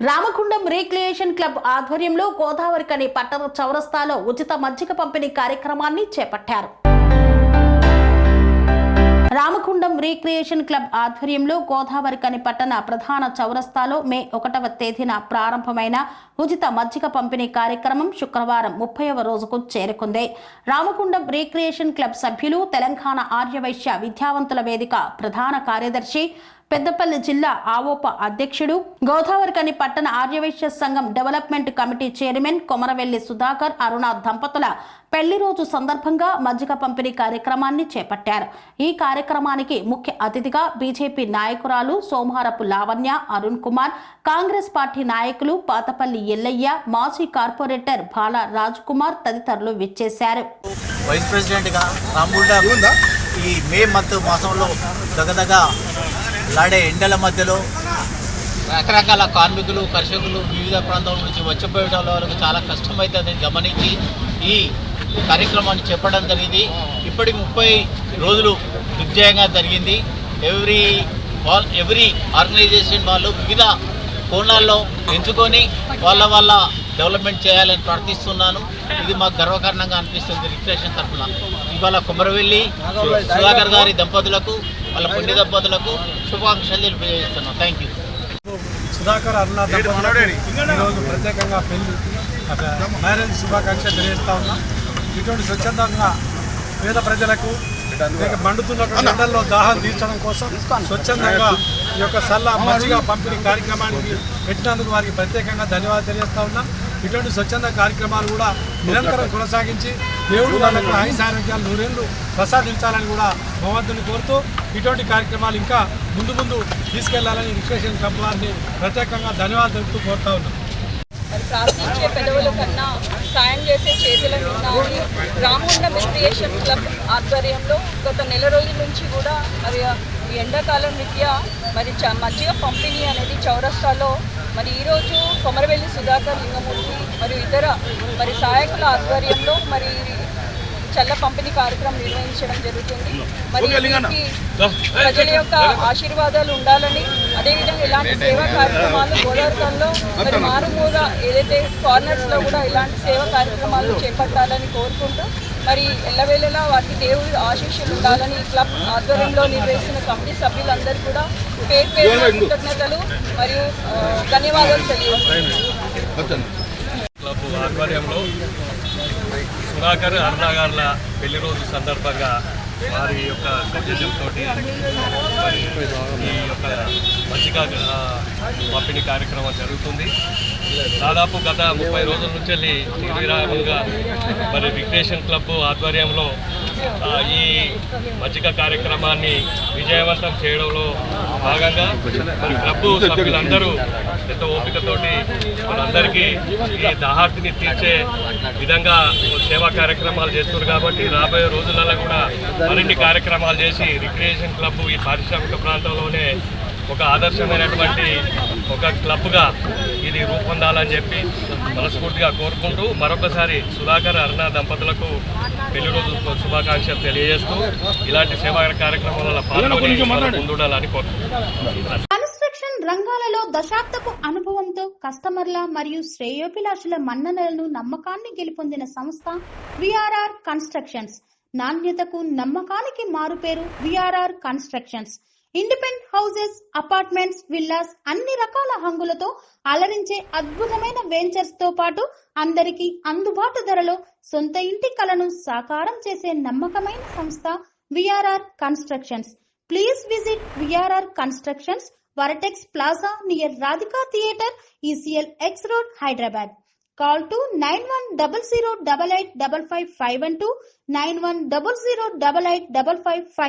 Ramagundam recreation club ఆధ్వర్యంలో గోదావరికని పట్టణ చౌరస్తాలో ఉచిత మజ్జిగ పంపిణీ కార్యక్రమాన్ని చేపట్టారు. రామకుండం రీక్రియేషన్ క్లబ్ ఆధ్వర్యంలో గోదావరికని పట్టణ ప్రధాన చౌరస్తాలో మే 1వ తేదీన ప్రారంభమైన ఉచిత మజ్జిగ పంపిణీ కార్యక్రమం శుక్రవారం 30వ రోజుకు చేరుకుంది. రామకుండం రీక్రియేషన్ క్లబ్ సభ్యులు, తెలంగాణ ఆర్యవైశ్య విద్యావంతుల వేదిక ప్రధాన కార్యదర్శి, పెద్దపల్లి జిల్లా ఆవోప అధ్యక్షుడు, గోదావరికని పట్టణ ఆర్యవైశ్య సంఘం development committee chairman Komaravelli Sudhakar, Aruna దంపతుల పెళ్లి రోజు సందర్భంగా మజ్జిగ పంపిణీ కార్యక్రమాన్ని చేపట్టారు. ఈ కార్యక్రమానికి ముఖ్య అతిథిగా బీజేపీ నాయకురాలు సోమహారపు లావణ్య, అరుణ్ కుమార్, కాంగ్రెస్ పార్టీ నాయకులు పాతపల్లి ఎల్లయ్య, మాజీ కార్పొరేటర్ బాల రాజ్ కుమార్ తదితరులు విచ్చేశారు. వైస్ ప్రెసిడెంట్ గా ఈ మే మాసంలో దగదగా లాడే ఎండల మధ్యలో రకరకాల కార్మికులు, కర్షకులు వివిధ ప్రాంతాల నుంచి వచ్చిపోయడం వరకు చాలా కష్టమవుతుందని గమనించి ఈ కార్యక్రమాన్ని చెప్పడం జరిగింది. ఇప్పటికి 30 రోజులు దిగ్విజయంగా జరిగింది. ఎవ్రీ ఆర్గనైజేషన్ వాళ్ళు వివిధ కోణాల్లో ఎంచుకొని వాళ్ళ డెవలప్మెంట్ చేయాలని ప్రార్థిస్తున్నాను. ఇది మాకు గర్వకారణంగా అనిపిస్తుంది. రిక్రియేషన్ తరఫున ఇవాళ కుమరవెల్లి సుధాకర్ గారి దంపతులకు, వాళ్ళ పుణ్య దంపతులకు శుభాకాంక్షలు తెలియజేస్తున్నాం. Thank you. సుధాకర్, అరుణ దంపతులకు ఈరోజు ప్రత్యేకంగా పెళ్లి మ్యారేజ్ శుభాకాంక్షలు తెలియజేస్తా ఉన్నాం. ఇటువంటి స్వచ్ఛందంగా పేద ప్రజలకు మండుతున్నటువంటి ఎండల్లో దాహం తీర్చడం కోసం స్వచ్ఛందంగా ఈ యొక్క సల్ల మజ్జిగ పంపిణీ కార్యక్రమానికి పెట్టినందుకు వారికి ప్రత్యేకంగా ధన్యవాదాలు తెలియజేస్తా ఉన్నాం. ఇటువంటి స్వచ్ఛంద కార్యక్రమాలు కూడా నిరంతరం కొనసాగించి దేవుడు వాళ్ళకు ఆయుషారోగ్యాలు 100 ఏళ్ళు ప్రసాదించాలని కూడా భగవంతుని కోరుతూ ఇటువంటి కార్యక్రమాలు ఇంకా ముందు తీసుకెళ్లాలని రిక్రియేషన్ క్లబ్ వారిని ప్రత్యేకంగా ధన్యవాదాలు తెలుపుతూ కోరుతా ఉన్నాం. మరి ప్రార్థించే పెదవుల కన్నా సాయం చేసే చేతుల మీద రామకుండం రీక్రియేషన్ క్లబ్ ఆధ్వర్యంలో గత నెల రోజుల నుంచి కూడా మరి ఈ ఎండాకాలం రీత్యా మరి మజ్జిగ పంపిణీ అనేది చౌరస్తాలో మరి ఈరోజు కొమరవెల్లి సుధాకర్, లింగమూర్తి మరియు ఇతర మరి సహాయకుల ఆధ్వర్యంలో మరి చల్ల పంపిణీ కార్యక్రమం నిర్వహించడం జరుగుతుంది. మరి ప్రజల యొక్క ఆశీర్వాదాలు ఉండాలని, అదేవిధంగా ఇలాంటి సేవా కార్యక్రమాలు గోదావరిలో మరి మారుమూల ఏదైతే కార్నర్స్లో కూడా ఇలాంటి సేవా కార్యక్రమాలు చేపట్టాలని కోరుకుంటూ మరి ఎల్లవేళలా వాటి దేవుడి ఆశీస్సులు ఉండాలని క్లబ్ ఆధ్వర్యంలో నిర్వహిస్తున్న కమిటీ సభ్యులందరూ కూడా పేరు కృతజ్ఞతలు మరియు ధన్యవాదాలు తెలియజేస్తున్నారు. క్లబ్ ఆధ్వర్యంలో సుధాకర్, అరుణ గారుల పెళ్లి రోజు సందర్భంగా వారి యొక్క సౌజన్యంతో ఈ యొక్క మజ్జిగ పంపిణీ కార్యక్రమం జరుగుతుంది. దాదాపు గత 30 రోజుల నుంచి నిర్విరామంగా మరి రిక్రియేషన్ క్లబ్ ఆధ్వర్యంలో ఈ మజ్జిగ కార్యక్రమాన్ని విజయవంతం చేయడంలో భాగంగా మరి క్లబ్ సభ్యులందరూ ఎంతో ఓపికతోటి మనందరికీ ఈ దాహార్తిని తీర్చే విధంగా సేవా కార్యక్రమాలు చేస్తున్నారు. కాబట్టి రాబోయే రోజులలో కూడా మరిన్ని కార్యక్రమాలు చేసి రిక్రియేషన్ క్లబ్ ఈ పారిశ్రామిక ప్రాంతంలోనే ఒక ఆదర్శమైనటువంటి ఒక క్లబ్గా ఇది రూపొందాలని చెప్పి మనస్ఫూర్తిగా కోరుకుంటూ మరొకసారి సుధాకర్, అరుణ దంపతులకు పెళ్లి రోజు శుభాకాంక్షలు తెలియజేస్తూ ఇలాంటి సేవా కార్యక్రమాల పాల్గొని ముందుండాలని కోరుకుంటున్నాను. కన్స్ట్రక్షన్ రంగాలలో దశాబ్దపు అనుభవంతో కస్టమర్ల మరియు శ్రేయోభిలాషుల మన్ననలను, నమ్మకాన్ని గెలుపొందిన సంస్థ విఆర్ఆర్ కన్స్ట్రక్షన్స్. నాణ్యతకు, నమ్మకానికి మారుపేరు VRR constructions. Independent houses, apartments, villas అన్ని రకాల హంగులతో అలరించే అద్భుతమైన వెంచర్స్ తో పాటు అందరికీ అందుబాటు ధరలో సొంత ఇంటి కలను సాకారం చేసే నమ్మకమైన సంస్థ VRR constructions. Please visit VRR constructions, వరటెక్స్ plaza near Radhika theatre, ECL X Road, Hyderabad. Call to 910088555512, 9100885555.